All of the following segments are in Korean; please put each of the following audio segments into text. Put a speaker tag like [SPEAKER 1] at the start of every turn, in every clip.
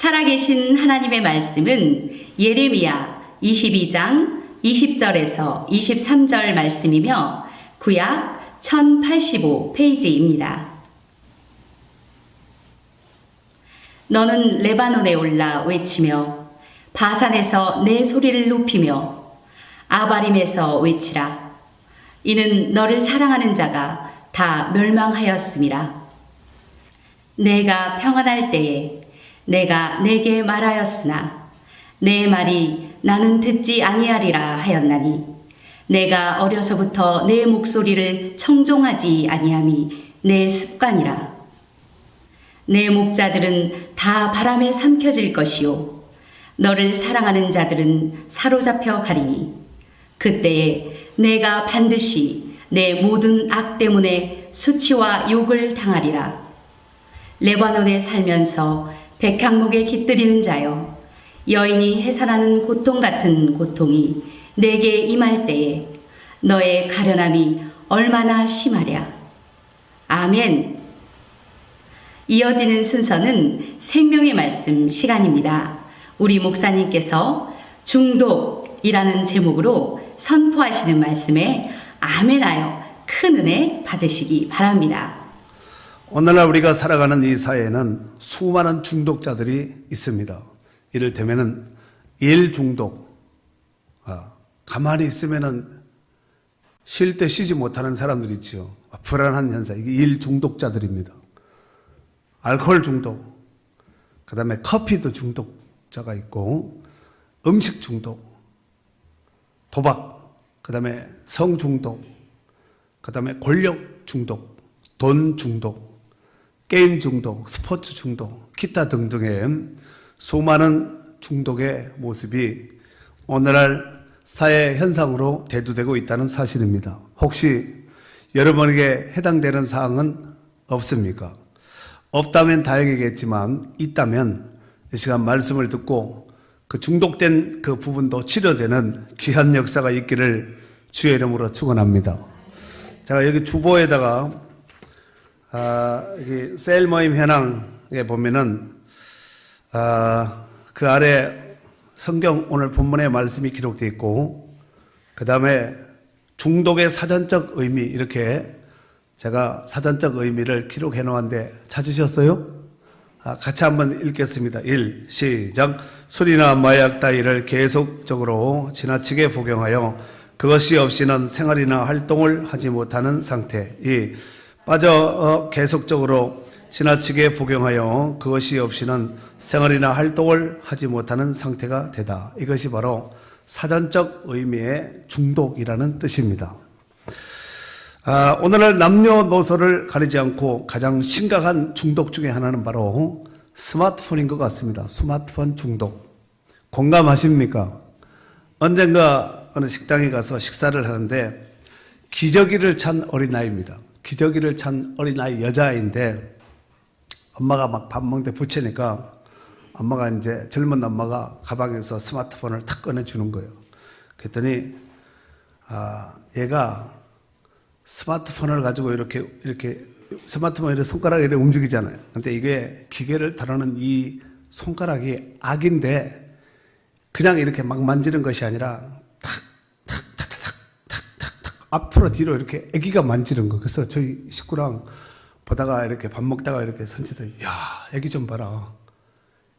[SPEAKER 1] 살아계신 하나님의 말씀은 예레미야 22장 20절에서 23절 말씀이며 구약 1085페이지입니다. 너는 레바논에 올라 외치며 바산에서 내 소리를 높이며 아바림에서 외치라. 이는 너를 사랑하는 자가 다 멸망하였음이라. 내가 평안할 때에 내가 내게 말하였으나 내 말이 나는 듣지 아니하리라 하였나니 내가 어려서부터 내 목소리를 청종하지 아니함이 내 습관이라. 내 목자들은 다 바람에 삼켜질 것이요 너를 사랑하는 자들은 사로잡혀 가리니 그때에 내가 반드시 내 모든 악 때문에 수치와 욕을 당하리라. 레바논에 살면서 백향목에 깃들이는 자여, 여인이 해산하는 고통 같은 고통이 내게 임할 때에 너의 가련함이 얼마나 심하랴. 아멘. 이어지는 순서는 생명의 말씀 시간입니다. 우리 목사님께서 중독이라는 제목으로 선포하시는 말씀에 아멘하여 큰 은혜 받으시기 바랍니다.
[SPEAKER 2] 오늘날 우리가 살아가는 이 사회에는 수많은 중독자들이 있습니다. 이를테면 일 중독, 가만히 있으면은 쉴 때 쉬지 못하는 사람들이 있죠. 불안한 현상, 이게 일 중독자들입니다. 알코올 중독, 그 다음에 커피도 중독자가 있고, 음식 중독, 도박, 그 다음에 성 중독, 그 다음에 권력 중독, 돈 중독, 게임 중독, 스포츠 중독, 기타 등등의 수많은 중독의 모습이 오늘날 사회 현상으로 대두되고 있다는 사실입니다. 혹시 여러분에게 해당되는 사항은 없습니까? 없다면 다행이겠지만 있다면 이 시간 말씀을 듣고 그 중독된 그 부분도 치료되는 귀한 역사가 있기를 주의 이름으로 축원합니다. 제가 여기 주보에다가 여기 셀 모임 현황에 보면은 그 아래 성경 오늘 본문의 말씀이 기록되어 있고, 그 다음에 중독의 사전적 의미, 이렇게 제가 사전적 의미를 기록해 놓았는데 찾으셨어요? 같이 한번 읽겠습니다. 1. 시작. 술이나 마약 따위를 계속적으로 지나치게 복용하여 그것이 없이는 생활이나 활동을 하지 못하는 상태. 2. 빠져 계속적으로 지나치게 복용하여 그것이 없이는 생활이나 활동을 하지 못하는 상태가 되다. 이것이 바로 사전적 의미의 중독이라는 뜻입니다. 오늘날 남녀노소를 가리지 않고 가장 심각한 중독 중에 하나는 바로 스마트폰인 것 같습니다. 스마트폰 중독. 공감하십니까? 언젠가 어느 식당에 가서 식사를 하는데 기저귀를 찬 어린아이입니다. 기저귀를 찬 어린아이 여자아이인데 엄마가 막 밥 먹는데 붙이니까 엄마가 이제 젊은 엄마가 가방에서 스마트폰을 탁 꺼내주는 거예요. 그랬더니 얘가 스마트폰을 가지고 이렇게 스마트폰이 손가락이 이렇게 움직이잖아요. 근데 이게 기계를 다루는 이 손가락이 악인데 그냥 이렇게 막 만지는 것이 아니라 앞으로 뒤로 이렇게 애기가 만지는 거. 그래서 저희 식구랑 보다가 이렇게 밥 먹다가 이렇게 선치더니, 야, 애기 좀 봐라.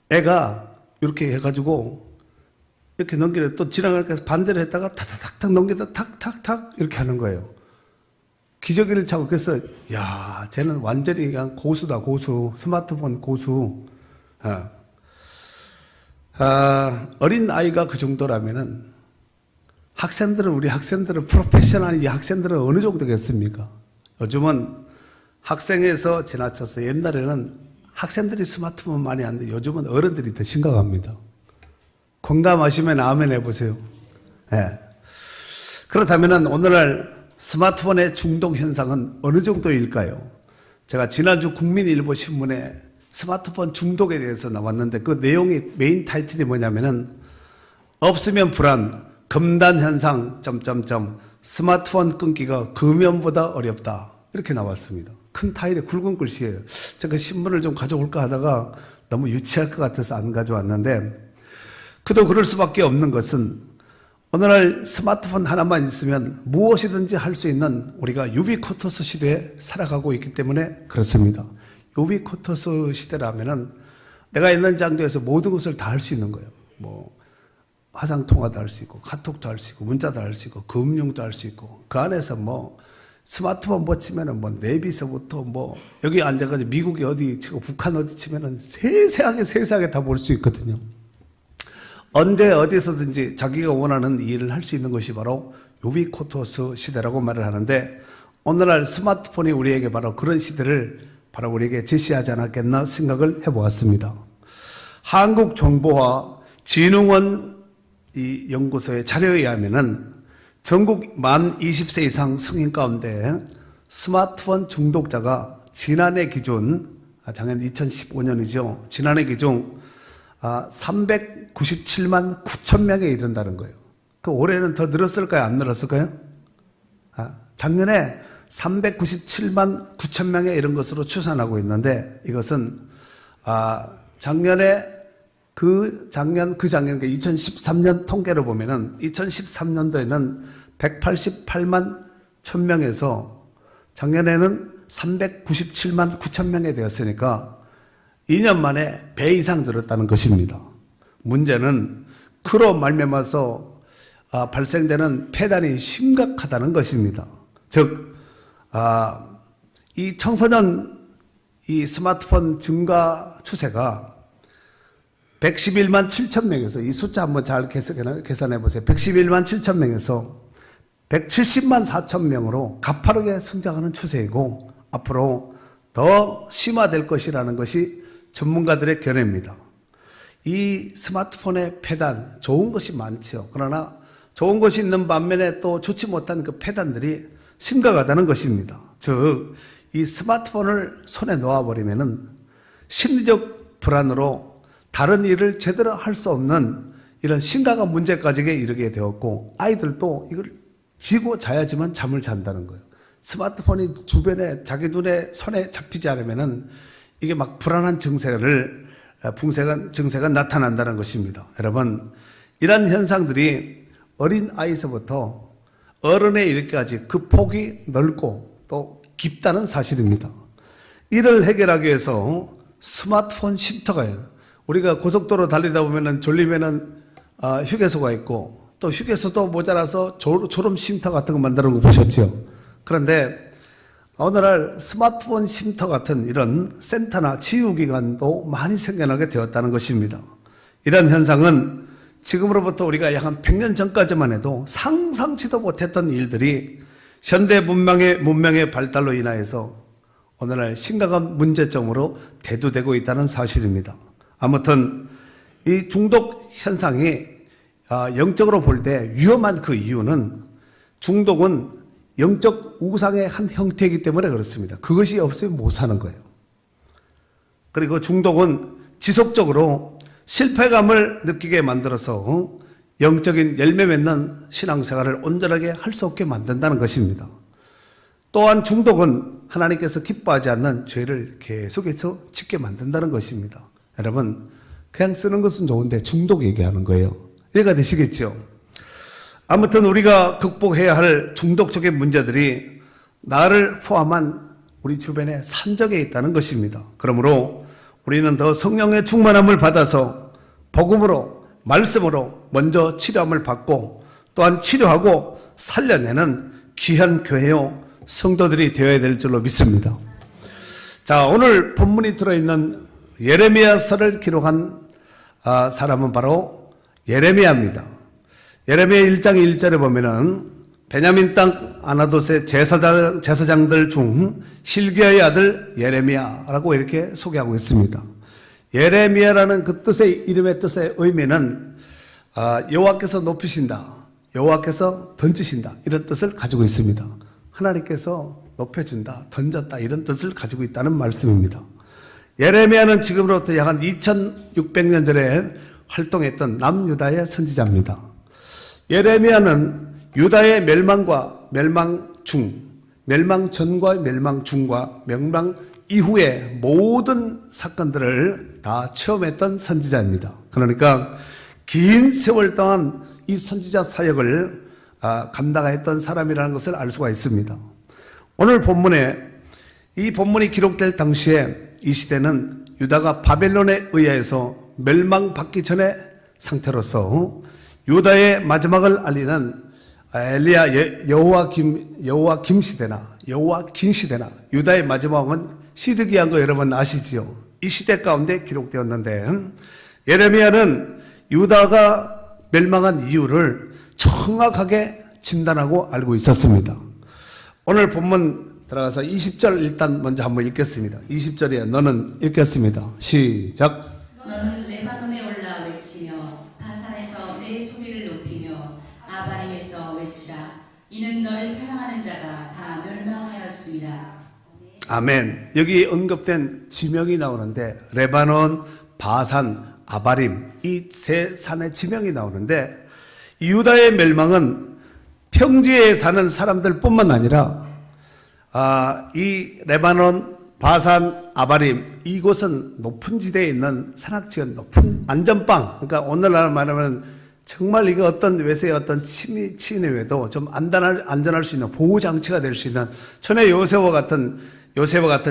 [SPEAKER 2] 애가 이렇게 해가지고 이렇게 넘기려 또 지나가니까 반대로 했다가 탁탁탁 넘기다 탁탁탁 이렇게 하는 거예요. 기저귀를 차고. 그래서 야, 쟤는 완전히 그냥 고수다, 고수. 스마트폰 고수. 어린 아이가 그 정도라면은 우리 학생들은 프로페셔널 이 학생들은 어느 정도겠습니까? 요즘은 학생에서 지나쳐서 옛날에는 학생들이 스마트폰 많이 하는데 요즘은 어른들이 더 심각합니다. 공감하시면 아멘 해보세요. 네. 그렇다면 오늘날 스마트폰의 중독 현상은 어느 정도일까요? 제가 지난주 국민일보 신문에 스마트폰 중독에 대해서 나왔는데 그 내용이 메인 타이틀이 뭐냐면은 없으면 불안, 금단 현상, 스마트폰 끊기가 금연보다 어렵다. 이렇게 나왔습니다. 큰 타일에 굵은 글씨예요. 제가 그 신문을 좀 가져올까 하다가 너무 유치할 것 같아서 안 가져왔는데, 그도 그럴 수밖에 없는 것은 오늘날 스마트폰 하나만 있으면 무엇이든지 할 수 있는 우리가 유비쿼터스 시대에 살아가고 있기 때문에 그렇습니다. 유비쿼터스 시대라면은 내가 있는 장소에서 모든 것을 다 할 수 있는 거예요. 뭐 화상통화도 할 수 있고, 카톡도 할 수 있고, 문자도 할 수 있고, 금융도 할 수 있고, 그 안에서 뭐 스마트폰 뭐 치면은 뭐 내비서부터 뭐 여기 앉아가지고 미국이 어디 치고 북한 어디 치면은 세세하게 다 볼 수 있거든요. 언제 어디서든지 자기가 원하는 일을 할 수 있는 것이 바로 유비쿼터스 시대라고 말을 하는데, 오늘날 스마트폰이 우리에게 바로 그런 시대를 바로 우리에게 제시하지 않았겠나 생각을 해보았습니다. 한국정보화진흥원 이 연구소의 자료에 의하면은 전국 만 20세 이상 성인 가운데 스마트폰 중독자가 지난해 기준, 작년 2015년이죠. 지난해 기준 397만 9천 명에 이른다는 거예요. 그 올해는 더 늘었을까요? 안 늘었을까요? 작년에 397만 9천 명에 이른 것으로 추산하고 있는데, 이것은 작년에 작년 2013년 통계를 보면은 2013년도에는 188만 1000명에서 작년에는 397만 9천 명에 되었으니까 2년 만에 배 이상 늘었다는 것입니다. 문제는 그로 말미암아서 발생되는 폐단이 심각하다는 것입니다. 즉, 이 청소년 이 스마트폰 증가 추세가 111만 7천 명에서, 이 숫자 한번 잘 계산해 보세요. 111만 7천 명에서 170만 4천 명으로 가파르게 성장하는 추세이고, 앞으로 더 심화될 것이라는 것이 전문가들의 견해입니다. 이 스마트폰의 폐단, 좋은 것이 많죠. 그러나 좋은 것이 있는 반면에 또 좋지 못한 그 폐단들이 심각하다는 것입니다. 즉, 이 스마트폰을 손에 놓아버리면은 심리적 불안으로 다른 일을 제대로 할 수 없는 이런 심각한 문제까지 이르게 되었고, 아이들도 이걸 쥐고 자야지만 잠을 잔다는 거예요. 스마트폰이 주변에 자기 눈에 손에 잡히지 않으면은 이게 막 불안한 증세가 나타난다는 것입니다. 여러분, 이런 현상들이 어린 아이서부터 어른에 이르기까지 그 폭이 넓고 또 깊다는 사실입니다. 이를 해결하기 위해서 스마트폰 쉼터가요. 우리가 고속도로 달리다 보면은 졸리면은 휴게소가 있고, 또 휴게소도 모자라서 졸음 쉼터 같은 거 만드는 거 보셨죠? 그런데 오늘날 스마트폰 쉼터 같은 이런 센터나 치유기관도 많이 생겨나게 되었다는 것입니다. 이런 현상은 지금으로부터 우리가 약 한 100년 전까지만 해도 상상치도 못했던 일들이 현대 문명의 발달로 인하여서 오늘날 심각한 문제점으로 대두되고 있다는 사실입니다. 아무튼 이 중독 현상이 영적으로 볼 때 위험한 그 이유는, 중독은 영적 우상의 한 형태이기 때문에 그렇습니다. 그것이 없으면 못 사는 거예요. 그리고 중독은 지속적으로 실패감을 느끼게 만들어서 영적인 열매 맺는 신앙생활을 온전하게 할 수 없게 만든다는 것입니다. 또한 중독은 하나님께서 기뻐하지 않는 죄를 계속해서 짓게 만든다는 것입니다. 여러분, 그냥 쓰는 것은 좋은데 중독 얘기하는 거예요. 이해가 되시겠죠? 아무튼 우리가 극복해야 할 중독적인 문제들이 나를 포함한 우리 주변에 산적에 있다는 것입니다. 그러므로 우리는 더 성령의 충만함을 받아서 복음으로, 말씀으로 먼저 치료함을 받고, 또한 치료하고 살려내는 귀한 교회요 성도들이 되어야 될 줄로 믿습니다. 자, 오늘 본문이 들어있는 예레미야서를 기록한 사람은 바로 예레미야입니다. 예레미야 1장 1절에 보면은 베냐민 땅 아나돗의 제사장들 중 hil기야의 아들 예레미야라고 이렇게 소개하고 있습니다. 예레미야라는 그 이름의 뜻의 의미는 여호와께서 높이신다, 여호와께서 던지신다, 이런 뜻을 가지고 있습니다. 하나님께서 높여준다, 던졌다, 이런 뜻을 가지고 있다는 말씀입니다. 예레미야는 지금으로부터 약 한 2600년 전에 활동했던 남유다의 선지자입니다. 예레미야는 유다의 멸망과 멸망 중 멸망 전과 멸망 중과 멸망 이후의 모든 사건들을 다 체험했던 선지자입니다. 그러니까 긴 세월 동안 이 선지자 사역을 감당했던 사람이라는 것을 알 수가 있습니다. 오늘 본문에 이 본문이 기록될 당시에 이 시대는 유다가 바벨론에 의해서 멸망받기 전의 상태로서 유다의 마지막을 알리는 엘리야 여호와긴 시대나 유다의 마지막은 시드기야인 거 여러분 아시지요? 이 시대 가운데 기록되었는데 예레미야는 유다가 멸망한 이유를 정확하게 진단하고 알고 있었습니다. 오늘 본문 들어가서 20절 일단 먼저 한번 읽겠습니다. 20절에 너는 읽겠습니다. 시작.
[SPEAKER 1] 너는 레바논에 올라 외치며 바산에서 내 소리를 높이며 아바림에서 외치라. 이는 너를 사랑하는 자가 다 멸망하였습니다.
[SPEAKER 2] 아멘. 여기 언급된 지명이 나오는데 레바논, 바산, 아바림 이 세 산의 지명이 나오는데 유다의 멸망은 평지에 사는 사람들뿐만 아니라 이 레바논, 바산, 아바림 이곳은 높은 지대에 있는 산악지연 높은 안전빵 그러니까 오늘날 말하면 정말 이거 어떤 외세의 어떤 침입에 외에도 좀 안전할 수 있는 보호장치가 될 수 있는 전에 요새와 같은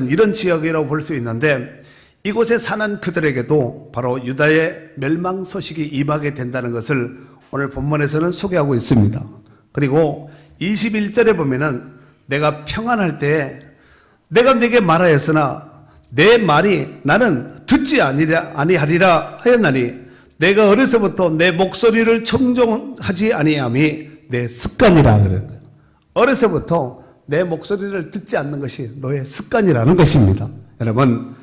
[SPEAKER 2] 이런 지역이라고 볼 수 있는데 이곳에 사는 그들에게도 바로 유다의 멸망 소식이 임하게 된다는 것을 오늘 본문에서는 소개하고 있습니다. 그리고 21절에 보면은 내가 평안할 때 내가 네게 말하였으나 내 말이 나는 듣지 아니하리라 하였나니 내가 어려서부터 내 목소리를 청종하지 아니함이 내 습관이라 그러는 거예요. 어려서부터 내 목소리를 듣지 않는 것이 너의 습관이라는 것입니다. 여러분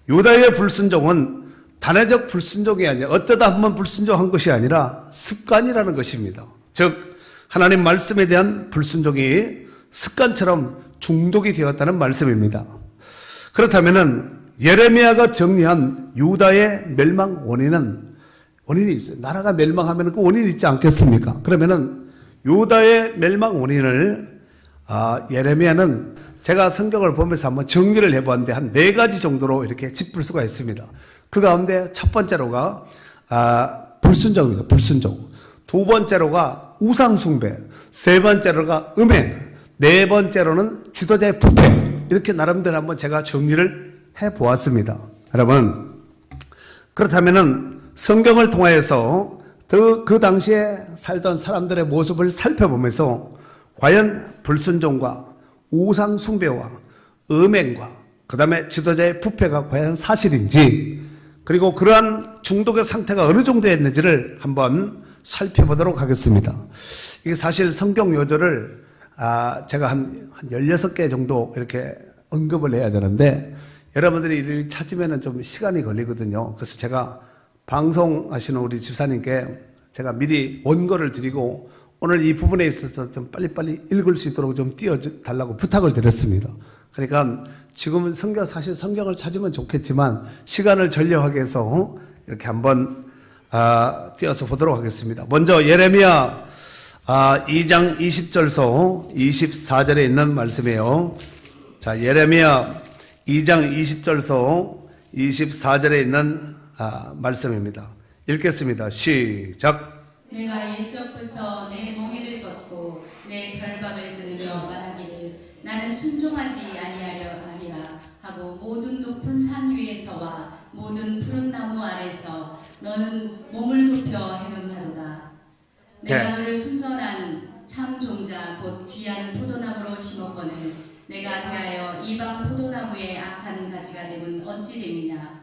[SPEAKER 2] 유다의 불순종은 단회적 불순종이 아니라 어쩌다 한번 불순종한 것이 아니라 습관이라는 것입니다. 즉 하나님 말씀에 대한 불순종이 습관처럼 중독이 되었다는 말씀입니다. 그렇다면 예레미야가 정리한 유다의 멸망 원인이 있어요. 나라가 멸망하면 그 원인이 있지 않겠습니까? 그러면은 유다의 멸망 원인을 예레미야는 제가 성경을 보면서 한번 정리를 해봤는데 한 4가지 정도로 이렇게 짚을 수가 있습니다. 그 가운데 첫 번째로가 불순종입니다. 불순종. 두 번째로가 우상숭배. 세 번째로가 음행. 네 번째로는 지도자의 부패. 이렇게 나름대로 한번 제가 정리를 해보았습니다. 여러분 그렇다면은 성경을 통하여서 그 당시에 살던 사람들의 모습을 살펴보면서 과연 불순종과 우상숭배와 음행과 그 다음에 지도자의 부패가 과연 사실인지 그리고 그러한 중독의 상태가 어느 정도였는지를 한번 살펴보도록 하겠습니다. 이게 사실 성경 요절을 제가 한 16개 정도 이렇게 언급을 해야 되는데 여러분들이 이를 찾으면 좀 시간이 걸리거든요. 그래서 제가 방송하시는 우리 집사님께 제가 미리 원고를 드리고 오늘 이 부분에 있어서 좀 빨리빨리 읽을 수 있도록 좀 띄워달라고 부탁을 드렸습니다. 그러니까 지금은 사실 성경을 찾으면 좋겠지만 시간을 전략하기 위해서 이렇게 한번 띄워서 보도록 하겠습니다. 먼저 예레미야 2장 20절서 24절에 있는 말씀이에요. 자, 예레미야 2장 20절서 24절에 있는 말씀입니다. 읽겠습니다. 시작.
[SPEAKER 1] 내가 옛적부터 내 멍에를 걷고 내 결박을 끊으며 말하기를 나는 순종하지 아니하리라 하고 모든 높은 산 위에서와 모든 푸른 나무 아래서 너는 몸을 굽혀 행음하도다. 내가 너를 순전한 참 종자 곧 귀한 포도나무로 심었거늘 내가 대하여 이방 포도나무의 악한 가지가 되면 어찌 됨이냐.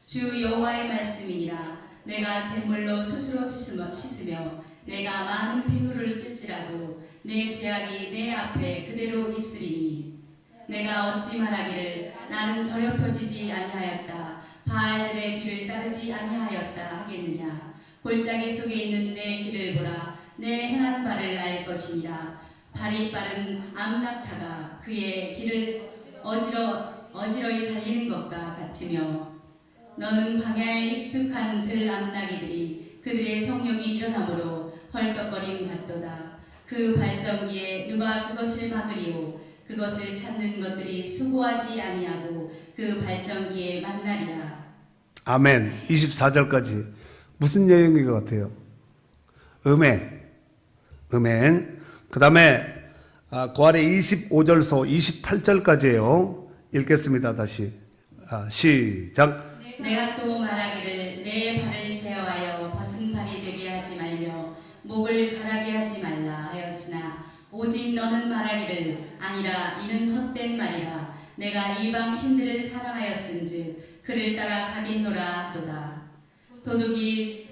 [SPEAKER 1] 주 여호와의 말씀이니라. 내가 제물로 스스로 씻으며 내가 많은 비누를 쓸지라도 내 죄악이 내 앞에 그대로 있으리니 내가 어찌 말하기를 나는 더럽혀지지 아니하였다 바알들의 길을 따르지 아니하였다 하겠느냐. 골짜기 속에 있는 내 길을 보라. 내 행한 바를 알 것이니라. 발이 빠른 암낙타가 그의 길을 어지러이 달리는 것과 같으며 너는 광야에 익숙한 들암나기들이 그들의 성욕이 일어나므로 헐떡거림 같도다. 그 발전기에 누가 그것을 막으리오. 그것을 찾는 것들이 수고하지 아니하고 그 발전기에 만나리라.
[SPEAKER 2] 아멘. 24절까지 무슨 내용인 것 같아요? 음행. 그 다음에 그 아래 25절서 28절까지예요. 읽겠습니다. 다시 시작.
[SPEAKER 1] 내가 또 말하기를 내 발을 제어하여 벗은 발이 되게 하지 말며 목을 가라게 하지 말라 하였으나 오직 너는 말하기를 아니라 이는 헛된 말이라. 내가 이방 신들을 사랑하였은즉 그를 따라 가겠노라 하도다. 도둑이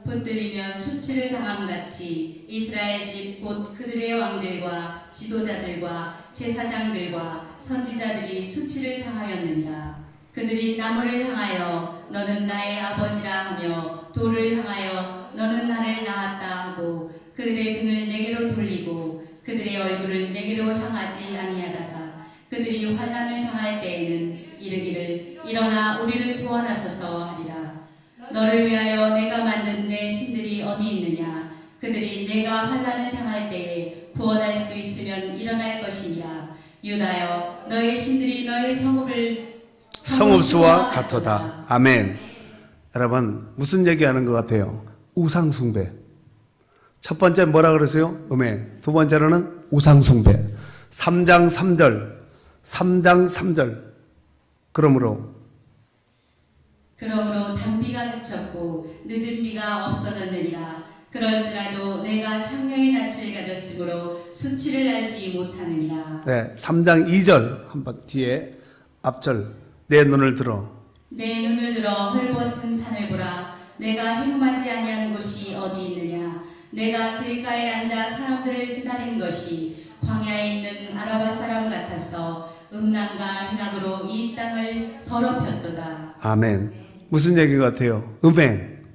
[SPEAKER 1] 붙들리면 수치를 당함같이 이스라엘 집 곧 그들의 왕들과 지도자들과 제사장들과 선지자들이 수치를 당하였느니라. 그들이 나무를 향하여 너는 나의 아버지라 하며 돌을 향하여 너는 나를 낳았다 하고 그들의 등을 내게로 돌리고 그들의 얼굴을 내게로 향하지 아니하다가 그들이 환난을 당할 때에는 이르기를 일어나 우리를 구원하소서 하리라. 너를 위하여 내가 만든 내 신들이 어디 있느냐? 그들이 내가 환난을 당할 때에 구원할 수 있으면 일어날 것이니라. 유다여 너의 신들이 너의
[SPEAKER 2] 성읍수와 같도다. 아멘. 여러분 무슨 얘기하는 것 같아요? 우상숭배. 첫 번째 뭐라 그러세요? 음행. 두 번째로는 우상숭배. 3장 3절. 그러므로
[SPEAKER 1] 단비가 그쳤고 늦은 비가 없어졌느니라. 그럴지라도 내가 창녀의 낯을 가졌으므로 수치를 알지 못하느니라.
[SPEAKER 2] 네, 3장 2절 한번 뒤에 앞절. 내 눈을 들어
[SPEAKER 1] 헐벗은 산을 보라. 내가 행음하지 아니한 곳이 어디 있느냐? 내가 길가에 앉아 사람들을 기다린 것이 광야에 있는 아라바 사람 같아서 음란과 행악으로 이 땅을 더럽혔도다.
[SPEAKER 2] 아멘. 무슨 얘기 같아요? 음행.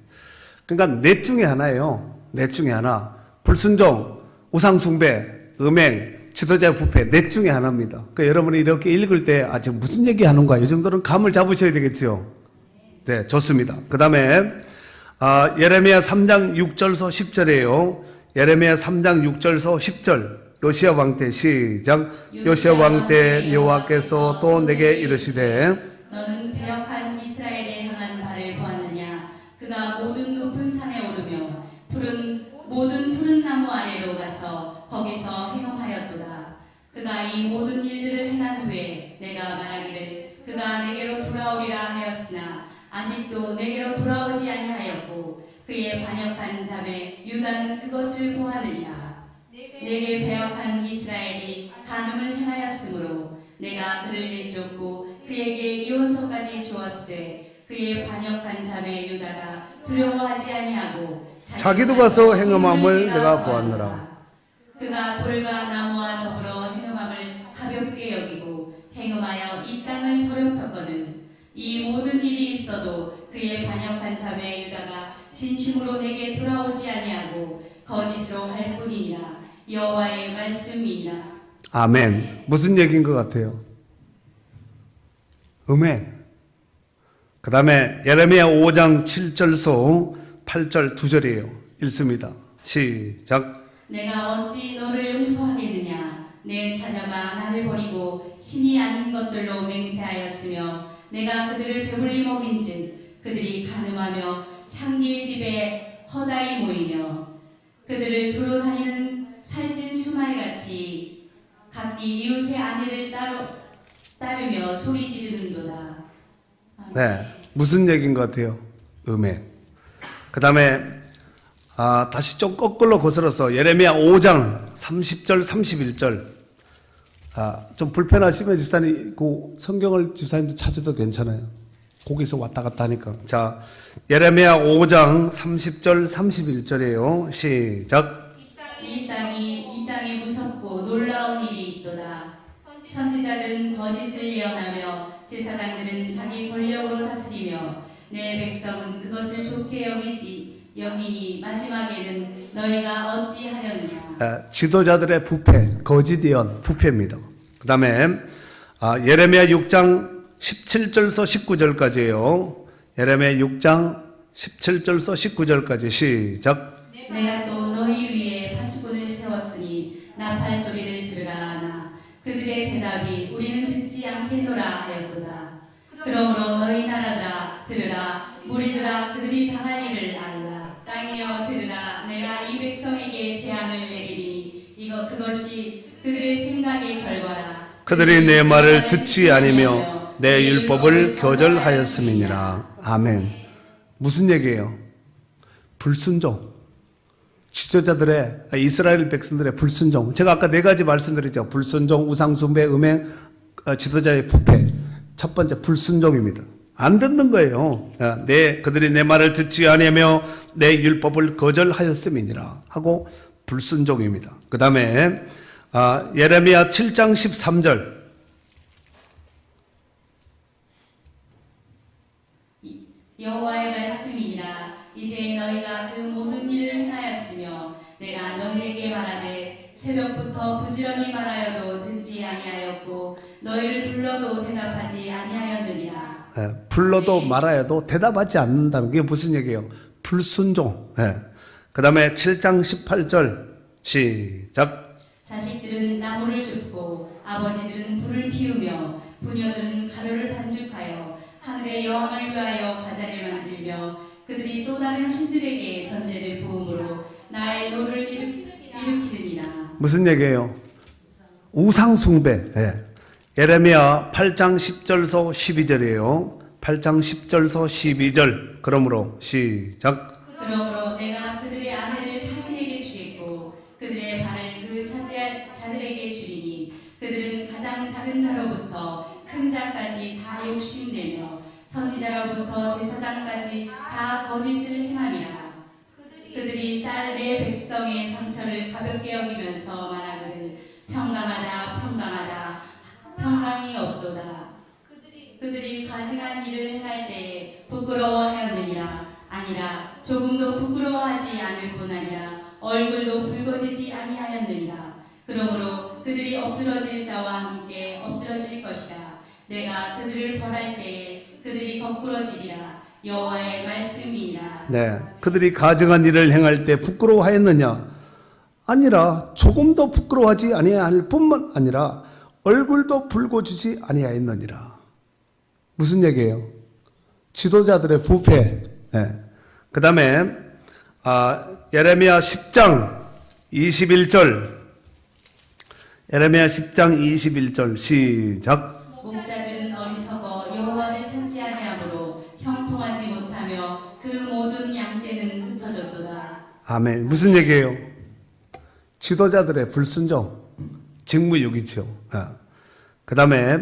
[SPEAKER 2] 그러니까 넷 중에 하나예요. 넷 중에 하나. 불순종, 우상숭배, 음행, 지도자의 부패. 넷 중에 하나입니다. 그러니까 여러분이 이렇게 읽을 때 지금 무슨 얘기 하는가 이 정도는 감을 잡으셔야 되겠죠. 네, 좋습니다. 그 다음에 예레미야 3장 6절서 10절이에요. 예레미야 3장 6절서 10절. 요시야 왕 때 시작. 요시야 왕 때 여호와께서 또 내게 이르시되
[SPEAKER 1] 너는 배역한 이스라엘에 향한 발을 보았느냐? 그가 모든 높은 산에 오르며 모든 푸른 나무 아래로 가서 거기서 행음하였도다. 그가 이 모든 일들을 행한 후에 내가 말하기를 그가 내게로 돌아오리라 하였으나 아직도 내게로 돌아오지 아니하였고 그의 반역한 자매 유다는 그것을 보았느니라. 내게 배역한 이스라엘이 간음을 행하였으므로 내가 그를 내쫓고 그에게 이혼서까지 주었으되 그의 반역한 자매 유다가 두려워하지 아니하고
[SPEAKER 2] 자기도 가서 행음함을 내가 보았노라.
[SPEAKER 1] 그가 돌과 나무와 더불어 행음함을 가볍게 여기고 행음하여 이 땅을 더럽혔거든. 이 모든 일이 있어도 그의 반역한 자매 유다가 진심으로 내게 돌아오지 아니하고 거짓으로 할 뿐이니라. 여호와의 말씀이니라.
[SPEAKER 2] 아멘. 무슨 얘기인 것 같아요? 음행. 그 다음에 예레미야 5장 7절서 8절 2절이에요. 읽습니다. 시작.
[SPEAKER 1] 내가 어찌 너를 용서하겠느냐? 내 자녀가 나를 버리고 신이 아닌 것들로 맹세하였으며 내가 그들을 배불리 먹인즉 그들이 간음하며 창기의 집에 허다히 모이며 그들을 두루 다니는 살찐 수말같이 각기 이웃의 아내를 따르며 소리 지르는도다.
[SPEAKER 2] 네, 무슨 얘기인 것 같아요? 음행. 그 다음에 다시 좀 거꾸로 거슬러서 예레미야 5장 30절 31절. 좀 불편하시면 집사님 그 성경을 집사님도 찾아도 괜찮아요. 거기서 왔다 갔다 하니까. 자, 예레미야 5장 30절 31절이에요. 시작.
[SPEAKER 1] 이 땅이 무섭고 놀라운 일이 있도다. 선지자들은 거짓을 예언하며 제사장들은 자기 권력으로 다스리며 내 백성은 그것을 좋게 여기니 마지막에는 너희가 어찌하려느냐.
[SPEAKER 2] 지도자들의 부패, 거짓 예언, 부패입니다. 그 다음에 예레미야 6장 17절서 19절까지예요. 예레미야 6장 17절서 19절까지 시작.
[SPEAKER 1] 내가 또 너희 위에 파수꾼을 세웠으니 나팔 소리를 들으라 하나 그 그들의 대답이 우리는 듣지 않겠노라 하였도다. 그러므로 너희 나라들아 들으라. 무리들아 그들이 당할 일을 알라. 땅이여 들으라. 내가 이 백성에게 재앙을 내리리. 그것이 그들의 생각의 결과라.
[SPEAKER 2] 그들이 내 말을 듣지 아니며 내 율법을 거절하였음이니라. 아멘. 무슨 얘기예요? 불순종. 지도자들의 이스라엘 백성들의 불순종. 제가 아까 네 가지 말씀드렸죠. 불순종, 우상숭배, 음행, 지도자의 부패. 첫 번째 불순종입니다. 안 듣는 거예요. 그들이 내 말을 듣지 아니하며 내 율법을 거절하였음이니라 하고 불순종입니다. 그 다음에 예레미야 7장 13절.
[SPEAKER 1] 여호와의 말씀이니라. 이제 너희가 그 모든 일을 행하였으며 내가 너희에게 말하되 새벽부터 부지런히 말하여도 듣지 아니하였고 너희를 불러도 대답하지 아니하였느니라.
[SPEAKER 2] 불러도 말하여도 대답하지 않는다는 게 무슨 얘기예요? 불순종. 그 다음에 7장 18절 시작.
[SPEAKER 1] 자식들은 나무를 줍고 아버지들은 불을 피우며 부녀들은 가루를 반죽하여 하늘의 여왕을 위하여 과자를 만들며 그들이 또 다른 신들에게 전제를 부음으로 나의 노를 일으키느니라. 무슨
[SPEAKER 2] 얘기예요? 우상숭배. 예레미야 8장 10절서 12절이에요. 8장 10절서 12절. 그러므로 시작.
[SPEAKER 1] 그러므로 내가 그들의 아내를 타인에게 주겠고 그들의 발을 그 차지할 자들에게 주리니 그들은 가장 작은 자로부터 큰 자까지 다 욕심내며 선지자로부터 제사장까지 다 거짓을 행함이라. 그들이 딸 내 백성의 상처를 가볍게 여기면서 말하기를 평강하다 평강하다 평강이 없도다. 그들이 가증한 일을 행할 때에 부끄러워하였느니라. 아니라 조금도 부끄러워하지 않을 뿐 아니라 얼굴도 붉어지지 아니하였느니라. 그러므로 그들이 엎드러질 자와 함께 엎드러질 것이라. 내가 그들을 벌할 때에 그들이 거꾸러지리라. 여호와의 말씀이니라.
[SPEAKER 2] 네, 그들이 가증한 일을 행할 때 부끄러워하였느냐? 아니라 조금도 부끄러워하지 아니할 뿐만 아니라 얼굴도 붉어지지 아니하였느니라. 무슨 얘기예요? 지도자들의 부패. 그 다음에 예레미야 10장 21절. 예레미야 10장 21절 시작.
[SPEAKER 1] 목자들은 어리석어 여호와를 찾지 아니하므로 형통하지 못하며 그 모든 양떼는 흩어졌도다.
[SPEAKER 2] 아멘. 무슨 얘기예요? 지도자들의 불순종, 직무유기죠. 그 다음에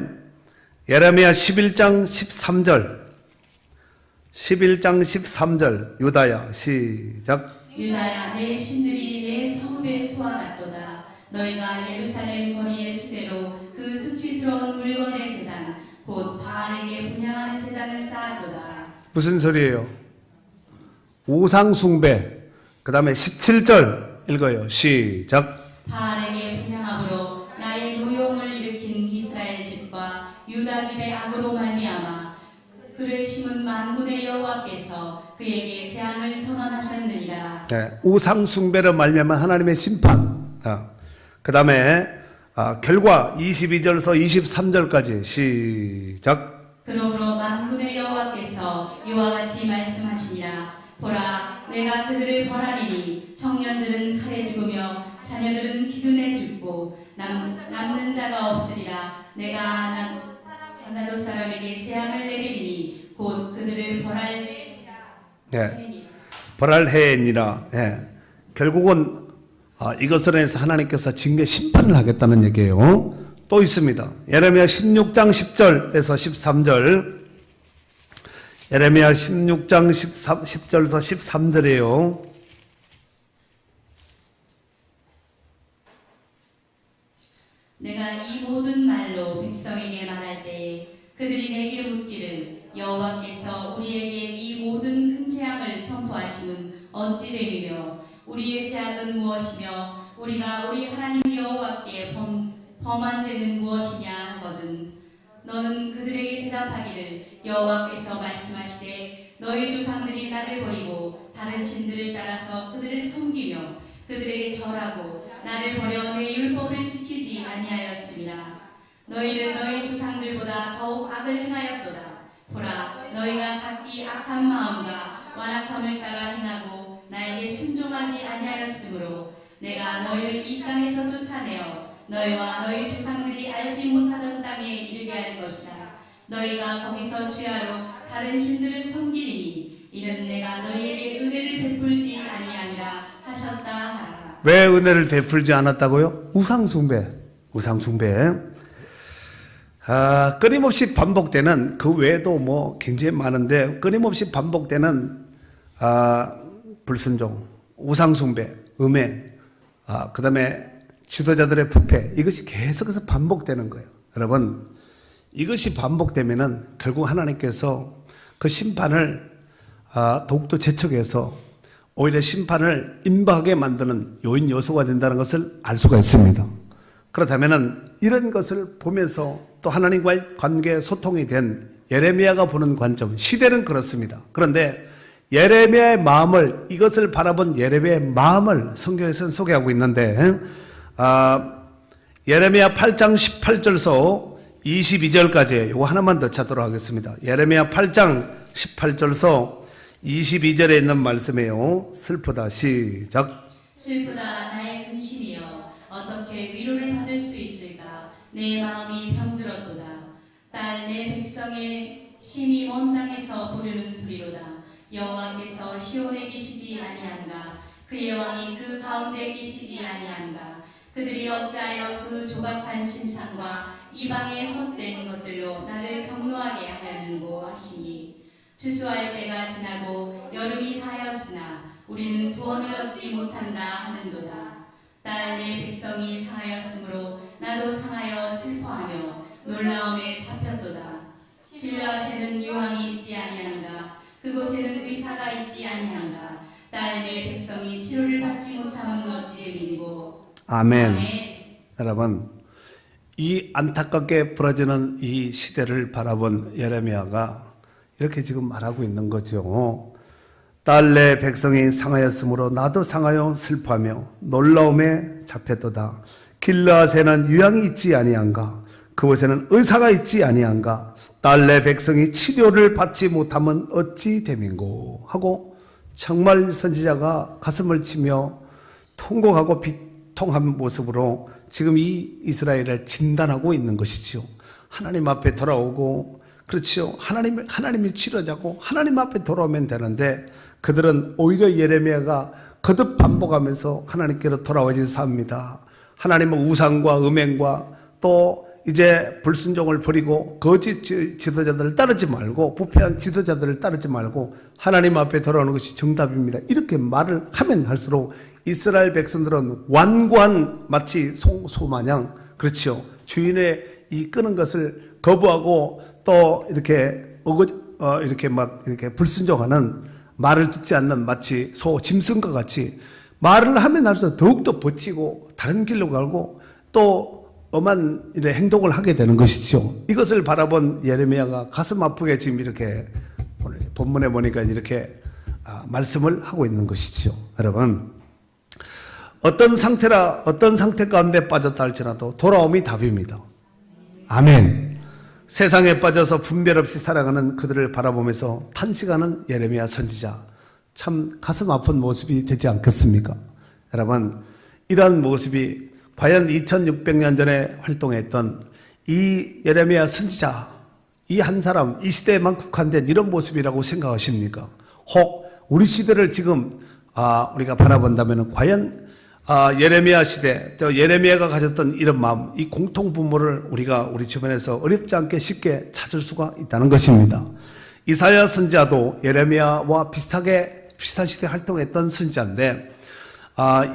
[SPEAKER 2] 예레미야 11장 13절. 11장 13절 유다야 시작.
[SPEAKER 1] 유다야 내 신들이 내 성읍의 수와 같도다. 너희가 예루살렘 거리의 수대로 그 수치스러운 물건의 제단 곧 바알에게 분향하는 제단을 쌓았도다.
[SPEAKER 2] 무슨 소리예요? 우상숭배. 그 다음에 17절 읽어요. 시작.
[SPEAKER 1] 바알에게 분향함으로 나의 노용을 일으킨 이스라엘 집과 유다 집의 악으로 말미암아 그를 심은 만군의 여호와께서 그에게 재앙을 선언하셨느니라.
[SPEAKER 2] 우상숭배로 말미암아 하나님의 심판. 그 다음에 결과 22절에서 23절까지 시작.
[SPEAKER 1] 그러므로 만군의 여호와께서 이와 같이 말씀하시니라. 보라, 내가 그들을 벌하리니 청년들은 칼에 죽으며 자녀들은 기근에 죽고 남는 자가 없으리라. 내가 가나도 사람에게 재앙을 내리리니 곧 그들을 벌할
[SPEAKER 2] 해니라. 결국은 이것으로 해서 하나님께서 징계 심판을 하겠다는 얘기예요. 또 있습니다. 예레미야 16장 10절에서 13절. 예레미야 16장 10절에서 13절이에요.
[SPEAKER 1] 내가 이 모든 말로 백성에게 말할 때에 그들이 내게 묻기를 여호와께서 우리에게 이 모든 큰 재앙을 선포하심은 어찌 됨이며 우리의 죄악은 무엇이며 우리가 우리 하나님 여호와께 범한 죄는 무엇이냐 하거든. 너는 그들에게 대답하기를 여호와께서 말씀하시되 너희 조상들이 나를 버리고 다른 신들을 따라서 그들을 섬기며 그들에게 절하고 나를 버려 내 율법을 지키지 아니하였음이라. 너희를 너희 주상들보다 더욱 악을 행하였도다. 보라, 너희가 각기 악한 마음과 완악함을 따라 행하고 나에게 순종하지 아니하였으므로 내가 너희를 이 땅에서 쫓아내어 너희와 너희 주상들이 알지 못하던 땅에 이르게 할 것이다. 너희가 거기서 주야로 다른 신들을 섬기리니 이는 내가 너희에게 은혜를 베풀지 아니함이라 하셨다 하라.
[SPEAKER 2] 왜 은혜를 베풀지 않았다고요? 우상숭배. 끊임없이 반복되는, 그 외에도 뭐 굉장히 많은데 끊임없이 반복되는 불순종, 우상숭배, 음행, 그 다음에 지도자들의 부패, 이것이 계속해서 반복되는 거예요. 여러분, 이것이 반복되면은 결국 하나님께서 그 심판을 더욱더 재촉해서 오히려 심판을 임박하게 만드는 요인 요소가 된다는 것을 알 수가 있습니다. 그렇다면은 이런 것을 보면서 또 하나님과의 관계 소통이 된 예레미야가 보는 관점, 시대는 그렇습니다. 그런데 예레미야의 마음을, 이것을 바라본 예레미야의 마음을 성경에서는 소개하고 있는데, 예레미야 8장 18절서 22절까지 이거 하나만 더 찾도록 하겠습니다. 예레미야 8장 18절서 22절에 있는 말씀이에요. 슬프다. 시작.
[SPEAKER 1] 슬프다 나의 근심이여, 어떻게 위로를 받을 수 있을까? 내 마음이 병들었도다. 딸 내 백성의 심히 먼 땅에서 부르는 소리로다. 여호와께서 시온에 계시지 아니한가? 그의 왕이 그 가운데 계시지 아니한가? 그들이 어찌하여 그 조각한 신상과 이방의 헛된 것들로 나를 경노하게 하였는고 하시니, 추수할 때가 지나고 여름이 다하였으나 우리는 구원을 얻지 못한다 하는도다. 딸 내 백성이 상하였으므로 나도 상하여 슬퍼하며 놀라움에 잡혔도다. 길르앗에는 유황이 있지 아니한가? 그곳에는 의사가 있지 아니한가? 딸 내 백성이 치료를 받지 못함은 어찌됨이고.
[SPEAKER 2] 아멘. 여러분, 이 안타깝게 벌어지는 이 시대를 바라본 예레미야가 이렇게 지금 말하고 있는 거죠. 딸 내 백성이 상하였으므로 나도 상하여 슬퍼하며 놀라움에 잡혔도다. 길르앗에는 유향이 있지 아니한가? 그곳에는 의사가 있지 아니한가? 딸 내 백성이 치료를 받지 못하면 어찌 됨인고 하고, 정말 선지자가 가슴을 치며 통곡하고 비통한 모습으로 지금 이 이스라엘을 진단하고 있는 것이지요. 하나님 앞에 돌아오고, 그렇죠. 하나님이 치료자고 하나님 앞에 돌아오면 되는데, 그들은 오히려 예레미야가 거듭 반복하면서 하나님께로 돌아오지 삽니다. 하나님은 우상과 음행과 또 이제 불순종을 버리고 거짓 지도자들을 따르지 말고, 부패한 지도자들을 따르지 말고 하나님 앞에 돌아오는 것이 정답입니다. 이렇게 말을 하면 할수록 이스라엘 백성들은 완고한 마치 소마냥, 그렇죠. 주인의 이 끄는 것을 거부하고 또 이렇게 이렇게 막 이렇게 불순종하는, 말을 듣지 않는 마치 짐승과 같이 말을 하면 할수록 더욱더 버티고 다른 길로 가고 또 엄한 행동을 하게 되는 것이죠. 이것을 바라본 예레미야가 가슴 아프게 지금 이렇게 오늘 본문에 보니까 이렇게 말씀을 하고 있는 것이죠. 여러분, 어떤 상태 가운데 빠졌다 할지라도 돌아옴이 답입니다. 아멘. 세상에 빠져서 분별 없이 살아가는 그들을 바라보면서 탄식하는 예레미야 선지자, 참 가슴 아픈 모습이 되지 않겠습니까? 여러분, 이러한 모습이 과연 2600년 전에 활동했던 이 예레미야 선지자, 이 한 사람, 이 시대에만 국한된 이런 모습이라고 생각하십니까? 혹 우리 시대를 지금 우리가 바라본다면 과연 예레미야 시대, 또 예레미야가 가졌던 이런 마음, 이 공통 분모를 우리가 우리 주변에서 어렵지 않게 쉽게 찾을 수가 있다는 것입니다. 이사야 선지자도 예레미야와 비슷한 시대에 활동했던 선지자인데,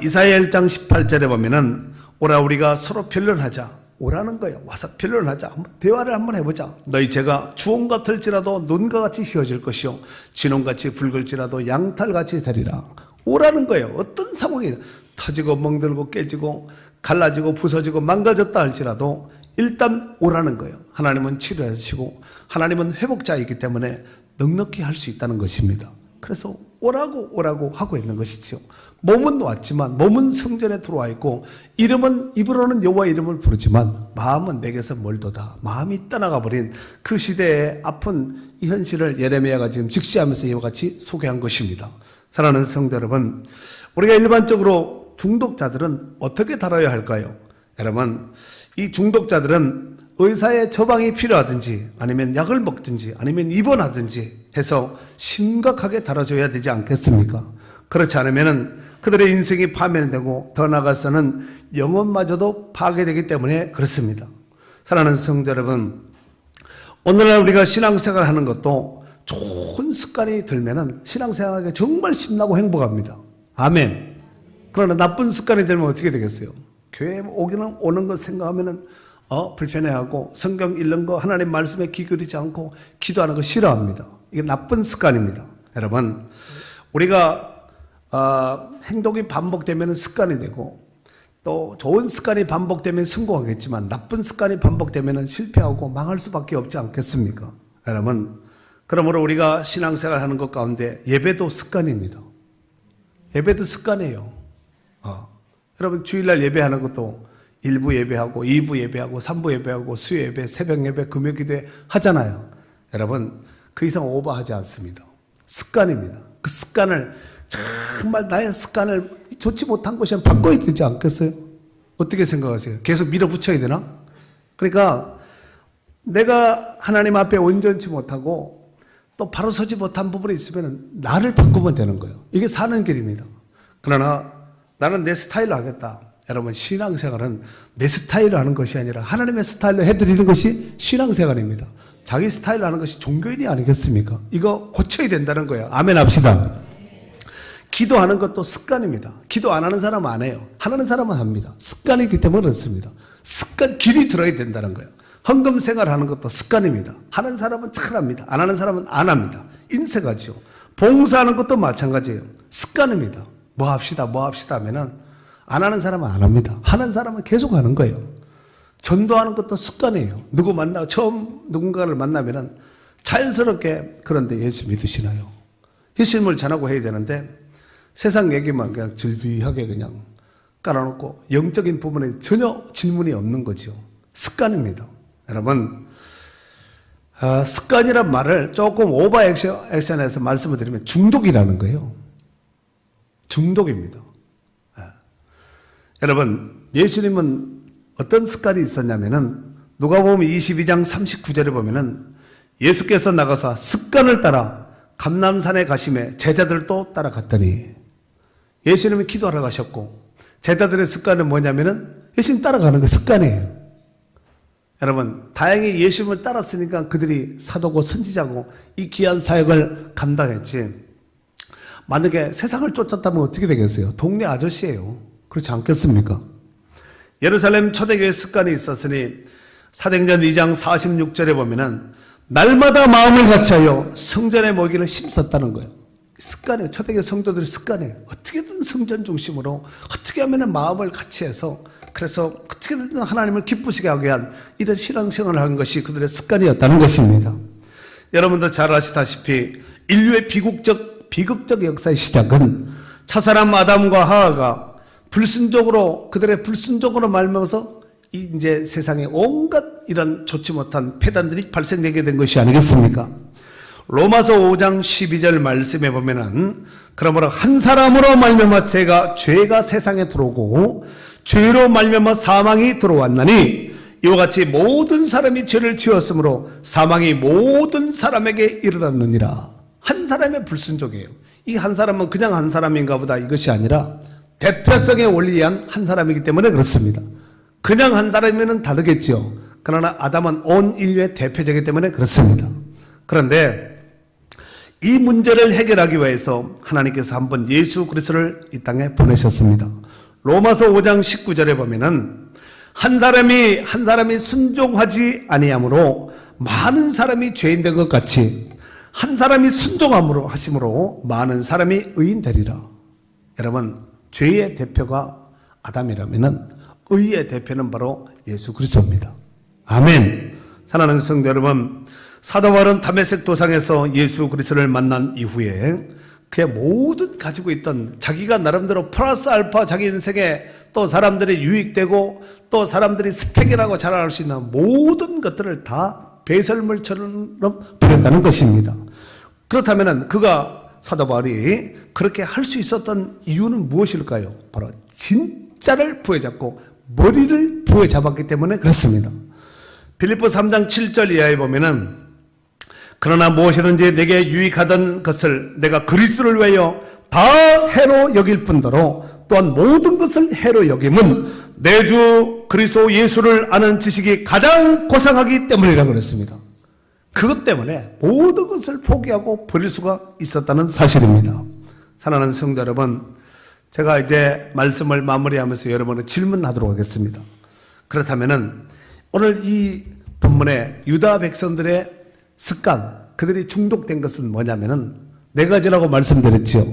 [SPEAKER 2] 이사야 1장 18절에 보면은 오라 우리가 서로 변론하자, 오라는 거예요. 와서 변론하자, 대화를 한번 해보자. 너희 죄가 주홍 같을지라도 눈과 같이 휘어질 것이요 진홍같이 붉을지라도 양털같이 되리라. 오라는 거예요. 어떤 상황이 터지고 멍들고 깨지고 갈라지고 부서지고 망가졌다 할지라도 일단 오라는 거예요. 하나님은 치료해 주시고 하나님은 회복자이기 때문에 넉넉히 할 수 있다는 것입니다. 그래서 오라고 하고 있는 것이죠. 몸은 왔지만 몸은 성전에 들어와 있고 이름은 입으로는 여호와 이름을 부르지만 마음은 내게서 멀도다. 마음이 떠나가 버린 그 시대의 아픈 이 현실을 예레미야가 지금 직시하면서 이와 같이 소개한 것입니다. 사랑하는 성도 여러분, 우리가 일반적으로 중독자들은 어떻게 다뤄야 할까요? 여러분, 이 중독자들은 의사의 처방이 필요하든지 아니면 약을 먹든지 아니면 입원하든지 해서 심각하게 다뤄줘야 되지 않겠습니까? 그렇지 않으면 그들의 인생이 파멸되고 더 나아가서는 영혼마저도 파괴되기 때문에 그렇습니다. 사랑하는 성도 여러분, 오늘날 우리가 신앙생활 하는 것도 좋은 습관이 들면은 신앙생활하기 정말 신나고 행복합니다. 아멘. 그러나 나쁜 습관이 들면 어떻게 되겠어요? 교회 오는 것 생각하면은 불편해하고 성경 읽는 거 하나님 말씀에 귀 기울이지 않고 기도하는 거 싫어합니다. 이게 나쁜 습관입니다. 여러분, 우리가 행동이 반복되면 습관이 되고 또 좋은 습관이 반복되면 성공하겠지만 나쁜 습관이 반복되면 실패하고 망할 수밖에 없지 않겠습니까? 여러분, 그러므로 우리가 신앙생활 하는 것 가운데 예배도 습관입니다. 예배도 습관이에요. 여러분, 주일날 예배하는 것도 1부 예배하고 2부 예배하고 3부 예배하고 수요 예배, 새벽 예배, 금요 기도회 하잖아요. 여러분, 그 이상 오버하지 않습니다. 습관입니다. 그 습관을 정말 나의 습관을 좋지 못한 것이 바꿔야 되지 않겠어요? 어떻게 생각하세요? 계속 밀어붙여야 되나? 그러니까 내가 하나님 앞에 온전치 못하고 또 바로 서지 못한 부분이 있으면 나를 바꾸면 되는 거예요. 이게 사는 길입니다. 그러나 나는 내 스타일로 하겠다. 여러분, 신앙생활은 내 스타일로 하는 것이 아니라 하나님의 스타일로 해드리는 것이 신앙생활입니다. 자기 스타일로 하는 것이 종교인이 아니겠습니까? 이거 고쳐야 된다는 거예요. 아멘 합시다. 기도하는 것도 습관입니다. 기도 안 하는 사람은 안 해요. 하는 사람은 합니다. 습관이기 때문에 그렇습니다. 습관, 길이 들어야 된다는 거예요. 헌금 생활하는 것도 습관입니다. 하는 사람은 잘 합니다. 안 하는 사람은 안 합니다. 인색하죠. 봉사하는 것도 마찬가지예요. 습관입니다. 뭐 합시다 하면은 안 하는 사람은 안 합니다. 하는 사람은 계속 하는 거예요. 전도하는 것도 습관이에요. 처음 누군가를 만나면은 자연스럽게 그런데 예수 믿으시나요? 예수님을 전하고 해야 되는데 세상 얘기만 그냥 즐비하게 그냥 깔아놓고 영적인 부분에 전혀 질문이 없는 거죠. 습관입니다. 여러분, 습관이란 말을 조금 오버 액션해서 말씀을 드리면 중독이라는 거예요. 중독입니다. 여러분, 예수님은 어떤 습관이 있었냐면은 누가복음 22장 39절에 보면은 예수께서 나가서 습관을 따라 감람산에 가심에 제자들도 따라갔더니 예수님은 기도하러 가셨고 제자들의 습관은 뭐냐면은 예수님 따라가는 거 습관이에요. 여러분, 다행히 예수님을 따랐으니까 그들이 사도고 선지자고 이 귀한 사역을 감당했지. 만약에 세상을 쫓았다면 어떻게 되겠어요? 동네 아저씨예요. 그렇지 않겠습니까? 예루살렘 초대교회 습관이 있었으니 사도행전 2장 46절에 보면은 날마다 마음을 같이하여 성전에 모이기를 힘썼다는 거예요. 습관이에요. 초대교회 성도들의 습관이에요. 어떻게든 성전 중심으로 어떻게 하면 마음을 같이해서 그래서 어떻게든 하나님을 기쁘시게 하기 위한 이런 신앙생활을 한 것이 그들의 습관이었다는 것입니다. 여러분도 잘 아시다시피 인류의 비극적 역사의 시작은 첫사람 아담과 하와가 그들의 불순종으로 말미암아서 이제 세상에 온갖 이런 좋지 못한 폐단들이 발생되게 된 것이 아니겠습니까? 로마서 5장 12절 말씀에 보면은 그러므로 한 사람으로 말미암아 죄가 세상에 들어오고 죄로 말미암아 사망이 들어왔나니 이와 같이 모든 사람이 죄를 지었으므로 사망이 모든 사람에게 이르렀느니라. 한 사람의 불순종이에요. 이 한 사람은 그냥 한 사람인가 보다 이것이 아니라 대표성의 원리에 의한 한 사람이기 때문에 그렇습니다. 그냥 한 사람이면 다르겠죠. 그러나 아담은 온 인류의 대표자이기 때문에 그렇습니다. 그런데 이 문제를 해결하기 위해서 하나님께서 한번 예수 그리스도를 이 땅에 보내셨습니다. 로마서 5장 19절에 보면은 한 사람이 순종하지 아니함으로 많은 사람이 죄인 된 것 같이 한 사람이 순종함으로 하심으로 많은 사람이 의인 되리라. 여러분, 죄의 대표가 아담이라면은 의의 대표는 바로 예수 그리스도입니다. 아멘. 사랑하는 성도 여러분, 사도 바울은 다메섹 도상에서 예수 그리스도를 만난 이후에 그의 모든 가지고 있던 자기가 나름대로 플러스 알파 자기 인생에 또 사람들이 유익되고 또 사람들이 스펙이라고 자랑할 수 있는 모든 것들을 다 배설물처럼 버렸다는 것입니다. 그렇다면 그가 사도 바울이 그렇게 할 수 있었던 이유는 무엇일까요? 바로 진짜를 부여잡고 머리를 부여잡았기 때문에 그렇습니다. 빌립보 3장 7절 이하에 보면은 그러나 무엇이든지 내게 유익하던 것을 내가 그리스도를 위하여 다 해로 여길 뿐더러 또한 모든 것을 해로 여김은 내 주 그리스도 예수를 아는 지식이 가장 고상하기 때문이라고 그랬습니다. 그것 때문에 모든 것을 포기하고 버릴 수가 있었다는 사실입니다. 사랑하는 성도 여러분, 제가 이제 말씀을 마무리하면서 여러분을 질문하도록 하겠습니다. 그렇다면은 오늘 이 본문에 유다 백성들의 습관, 그들이 중독된 것은 뭐냐면은 네 가지라고 말씀드렸지요.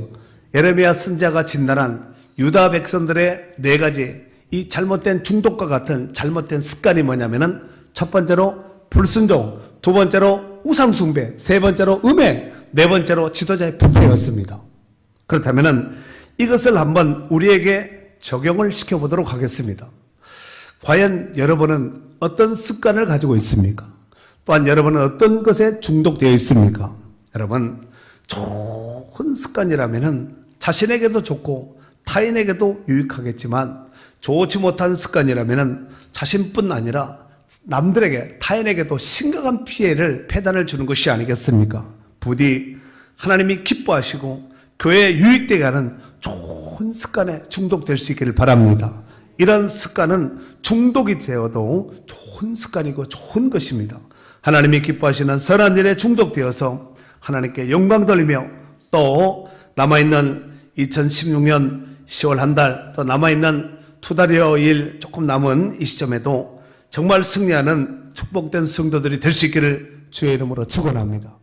[SPEAKER 2] 예레미야 선지자가 진단한 유다 백성들의 네 가지 이 잘못된 중독과 같은 잘못된 습관이 뭐냐면은 첫 번째로 불순종, 두 번째로 우상숭배, 세 번째로 음행, 네 번째로 지도자의 부패였습니다. 그렇다면은 이것을 한번 우리에게 적용을 시켜보도록 하겠습니다. 과연 여러분은 어떤 습관을 가지고 있습니까? 또한 여러분은 어떤 것에 중독되어 있습니까? 여러분, 좋은 습관이라면은 자신에게도 좋고 타인에게도 유익하겠지만 좋지 못한 습관이라면은 자신뿐 아니라 남들에게 타인에게도 심각한 피해를 패단을 주는 것이 아니겠습니까? 부디 하나님이 기뻐하시고 교회에 유익되게 하는 좋은 습관에 중독될 수 있기를 바랍니다. 이런 습관은 중독이 되어도 좋은 습관이고 좋은 것입니다. 하나님이 기뻐하시는 선한 일에 중독되어서 하나님께 영광 돌리며 또 남아있는 2016년 10월 한 달 또 남아있는 2달여일 조금 남은 이 시점에도 정말 승리하는 축복된 성도들이 될 수 있기를 주의 이름으로 축원합니다.